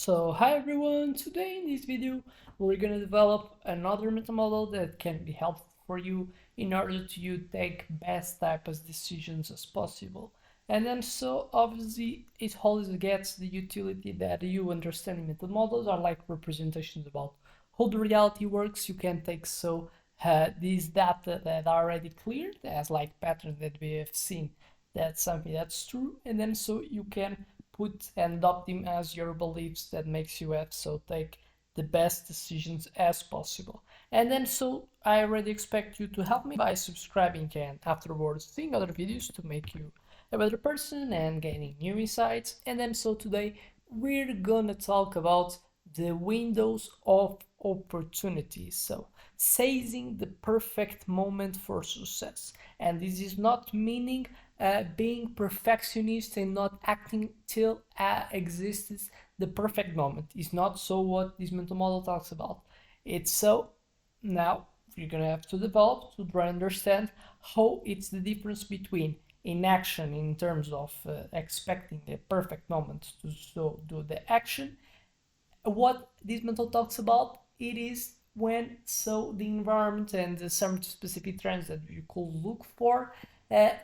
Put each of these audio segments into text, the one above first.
Hi everyone, today in this video we're going to develop another mental model that can be helpful for you in order to you take best type of decisions as possible. And then obviously it always gets the utility that you understanding mental models are like representations about how the reality works. You can take these data that are already cleared as like patterns that we have seen, that's something that's true, and then you can put and adopt them as your beliefs that makes you have take the best decisions as possible. And then I already expect you to help me by subscribing and afterwards seeing other videos to make you a better person and gaining new insights. And then today we're gonna talk about the windows of opportunity. Seizing the perfect moment for success. And this is not meaning being perfectionist and not acting till exists the perfect moment. Is not what this mental model talks about. It's now you're gonna have to develop to try and understand how it's the difference between inaction in terms of expecting the perfect moment to do the action. What this method talks about, it is when the environment and some specific trends that you could look for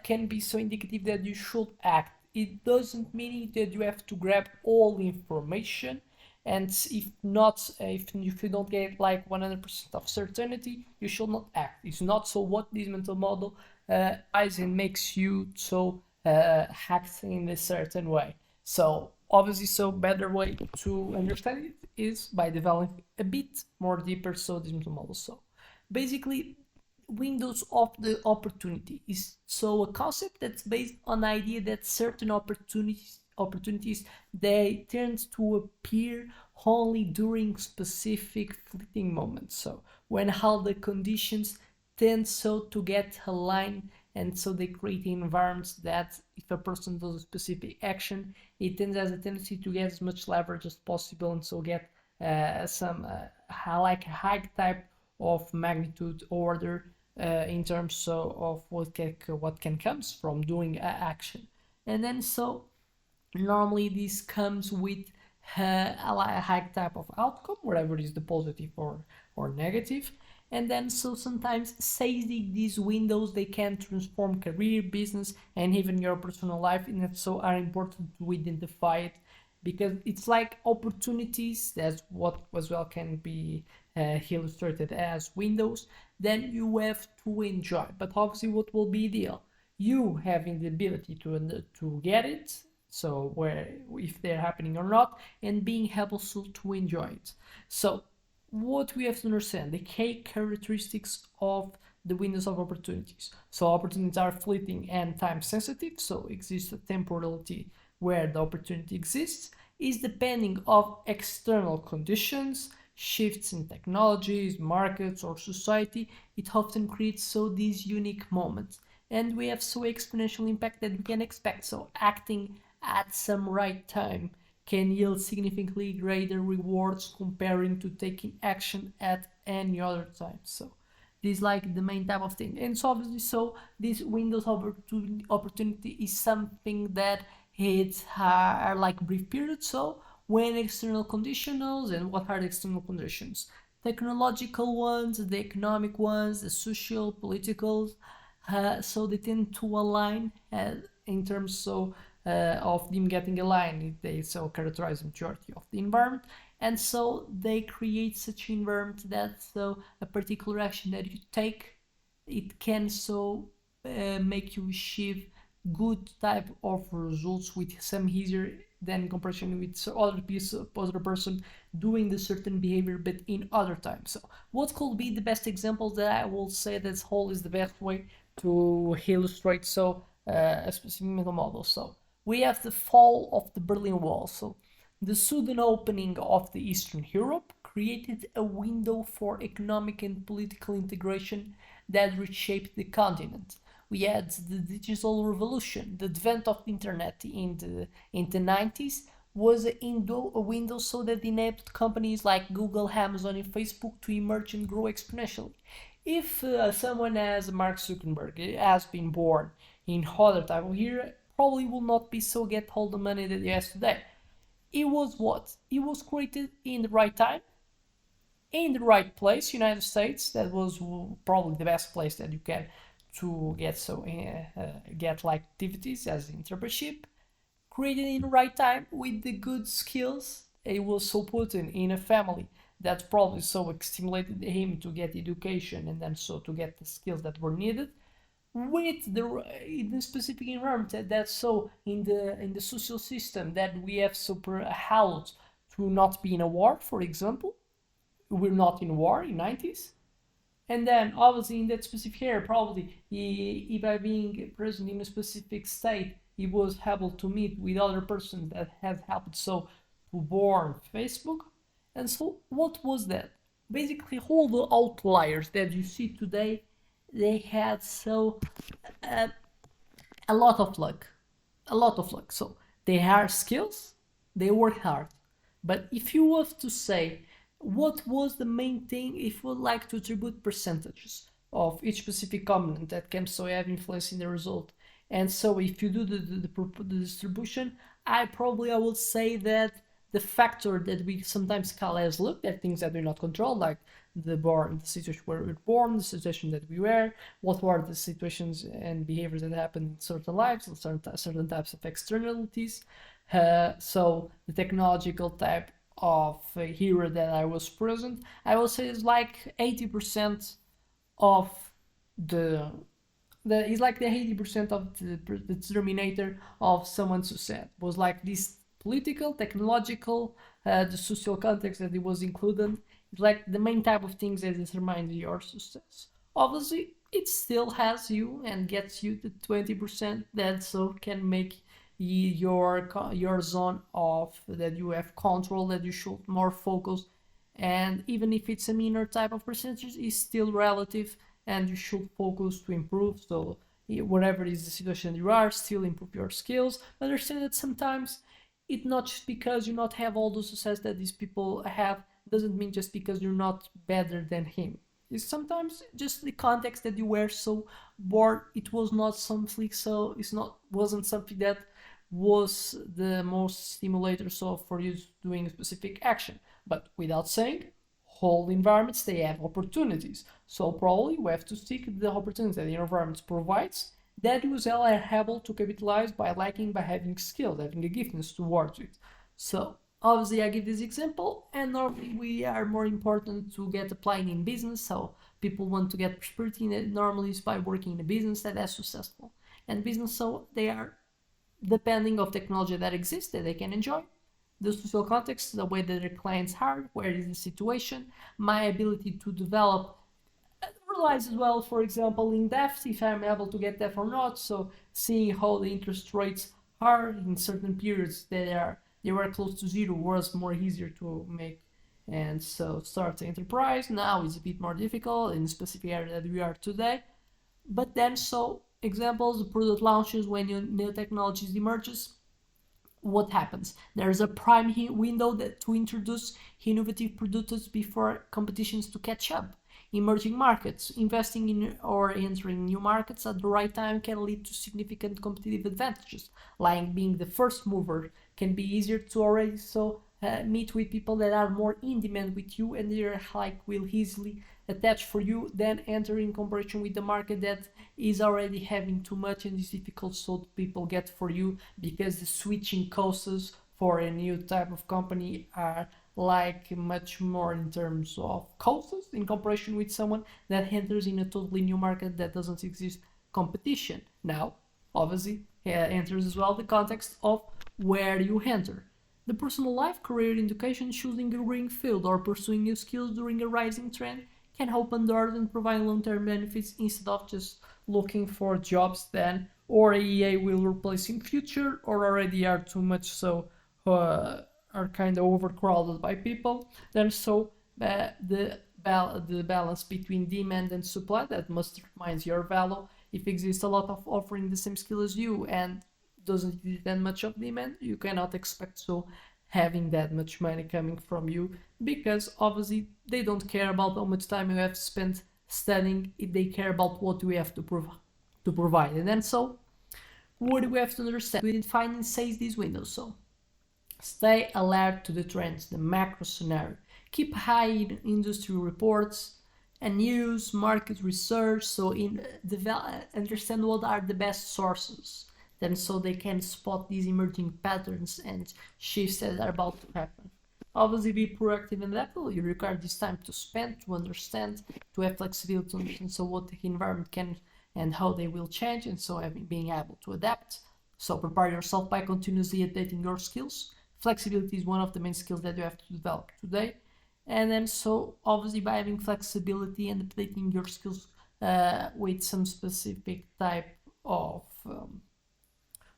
can be so indicative that you should act. It doesn't mean that you have to grab all the information, and if not, if you don't get like 100% of certainty, you should not act. It's not what this mental model eyes and makes you act in a certain way. Obviously, better way to understand it is by developing a bit more deeper this mental model. Basically, windows of the opportunity is a concept that's based on the idea that certain opportunities they tend to appear only during specific fleeting moments. When all the conditions tend to get aligned, and they create environments that if a person does a specific action, it tends as a tendency to get as much leverage as possible, and get some like high type of magnitude order in terms of what can comes from doing action. And then normally this comes with a high type of outcome, whatever is the positive or negative. And then sometimes seizing these windows, they can transform career, business, and even your personal life, and that are important to identify it, because it's like opportunities. That's what as well can be illustrated as windows. Then you have to enjoy, but obviously what will be ideal, you having the ability to get it, where if they're happening or not, and being able to enjoy it. What we have to understand, the key characteristics of the windows of opportunities. Opportunities are fleeting and time sensitive, exists a temporality where the opportunity exists, is depending of external conditions, shifts in technologies, markets, or society. It often creates these unique moments, and we have exponential impact that we can expect. Acting at some right time can yield significantly greater rewards comparing to taking action at any other time. This is like the main type of thing. And obviously this windows of opportunity is something that it's are like brief periods. When external conditionals, and what are the external conditions? Technological ones, the economic ones, the social, political. They tend to align in terms of them getting aligned. They characterize the majority of the environment, and they create such environment that a particular action that you take, it can make you achieve good type of results with some easier than in comparison with other person doing the certain behavior but in other times. What could be the best example that I will say that whole is the best way to illustrate a specific mental model? We have the fall of the Berlin Wall. The sudden opening of the Eastern Europe created a window for economic and political integration that reshaped the continent. We had the digital revolution. The advent of the internet in the 90s was a window that enabled companies like Google, Amazon, and Facebook to emerge and grow exponentially. If someone as Mark Zuckerberg has been born in other time of year, probably will not be get all the money that he has today. it was what? It was created in the right time, in the right place, United States. That was probably the best place that you can to get get like activities as internship. Created in the right time with the good skills. It was so put in a family that probably so stimulated him to get education and then so to get the skills that were needed with the in the specific environment that's so in the social system that we have super held to not be in a war, for example. We're not in war in 90s. And then obviously in that specific area, probably he by being present in a specific state, he was able to meet with other persons that have helped so to born Facebook. And so what was that? Basically all the outliers that you see today, they had so uh, a lot of luck, a lot of luck. So they have skills, they work hard. But if you have to say what was the main thing, if you would like to attribute percentages of each specific component that can so have influence in the result, and so if you do the distribution, I would say that the factor that we sometimes call as luck, that things that we not control, like the situation where we were born, the situation that we were, what were the situations and behaviors that happened in certain lives, certain types of externalities. So the technological type of hero that I was present, I will say is like 80% of the is like the 80% of the determinator of someone's success was like this political, technological, the social context that it was included. It's like the main type of things that determine your success. Obviously, it still has you and gets you the 20% that so can make your zone of that you have control, that you should more focus, and even if it's a minor type of percentage, it's still relative and you should focus to improve. So whatever is the situation you are, still improve your skills. Understand that sometimes it not just because you not have all the success that these people have doesn't mean just because you're not better than him. It's sometimes just the context that you were so bored. It was not something so it's not wasn't something that was the most stimulator so for you doing a specific action. But without saying, whole environments they have opportunities. So probably we have to seek the opportunities that the environment provides that you are able to capitalize by liking, by having skills, having a giftness towards it. So obviously I give this example, and normally we are more important to get applying in business. So people want to get prosperity, and normally is by working in a business that is successful. And business, so they are depending of technology that exists that they can enjoy, the social context, the way that their clients are, where is the situation, my ability to develop relies as well, for example, in depth, if I'm able to get that or not. So seeing how the interest rates are in certain periods that they were close to zero was more easier to make, and so start the enterprise. Now it's a bit more difficult in the specific area that we are today. But then so examples, the product launches when new technologies emerges, what happens? There's a prime window that to introduce innovative products before competitions to catch up. Emerging markets, investing in or entering new markets at the right time can lead to significant competitive advantages. Like being the first mover can be easier to already so meet with people that are more in demand with you and they're like will easily attach for you than enter in comparison with the market that is already having too much and is difficult so people get for you because the switching costs for a new type of company are like much more in terms of costs in comparison with someone that enters in a totally new market that doesn't exist competition. Now obviously enters as well the context of where you enter. The personal life, career, education, choosing a green field, or pursuing new skills during a rising trend can open doors and provide long-term benefits instead of just looking for jobs then or EA will replace in future or already are too much so are kind of overcrowded by people. Then so the balance between demand and supply that must determine your value. If exists a lot of offering the same skill as you and doesn't exist that much of demand, you cannot expect so having that much money coming from you because obviously they don't care about how much time you have spent studying. If they care about what you have to provide, and then so what do we have to understand? We define and says these windows. So Stay alert to the trends, the macro scenario. Keep high in industry reports and news, market research, so understand what are the best sources. Then so they can spot these emerging patterns and shifts that are about to happen. Obviously, be proactive and adaptable. You require this time to spend, to understand, to have flexibility to understand so what the environment can and how they will change, and so being able to adapt. So prepare yourself by continuously updating your skills. Flexibility is one of the main skills that you have to develop today. And then so obviously by having flexibility and updating your skills with some specific type of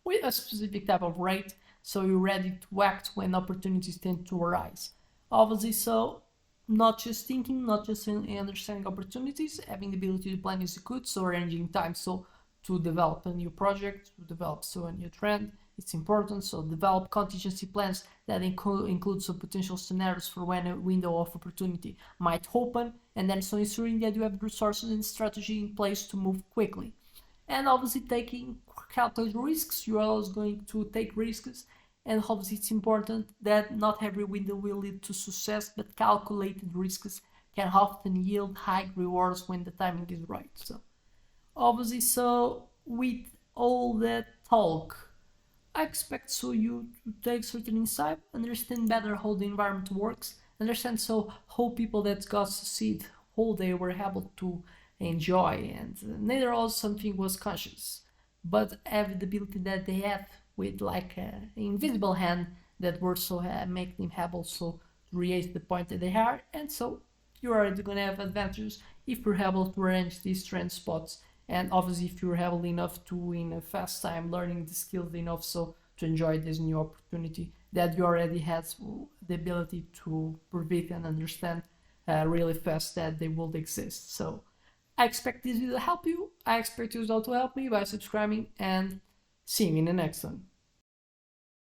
with a specific type of rate, so you're ready to act when opportunities tend to arise. Obviously, so not just thinking, not just understanding opportunities, having the ability to plan is good, so arranging time so to develop a new project, to develop so a new trend, it's important. So develop contingency plans that include some potential scenarios for when a window of opportunity might open, and then so ensuring that you have resources and strategy in place to move quickly. And obviously taking calculated risks, you're always going to take risks, and obviously it's important that not every window will lead to success, but calculated risks can often yield high rewards when the timing is right. So obviously, so with all that talk, I expect so you to take certain insight, understand better how the environment works, understand so how people that got succeed, how they were able to enjoy, and neither all something was conscious, but have the ability that they have with like an invisible hand that were so make them able so to reach the point that they are, and so you're already gonna have advantages if you're able to arrange these trend spots, and obviously if you're able enough to in a fast time learning the skills enough so to enjoy this new opportunity that you already had the ability to predict and understand really fast that they will exist. So I expect this video to help you. I expect you to help me by subscribing, and see you in the next one.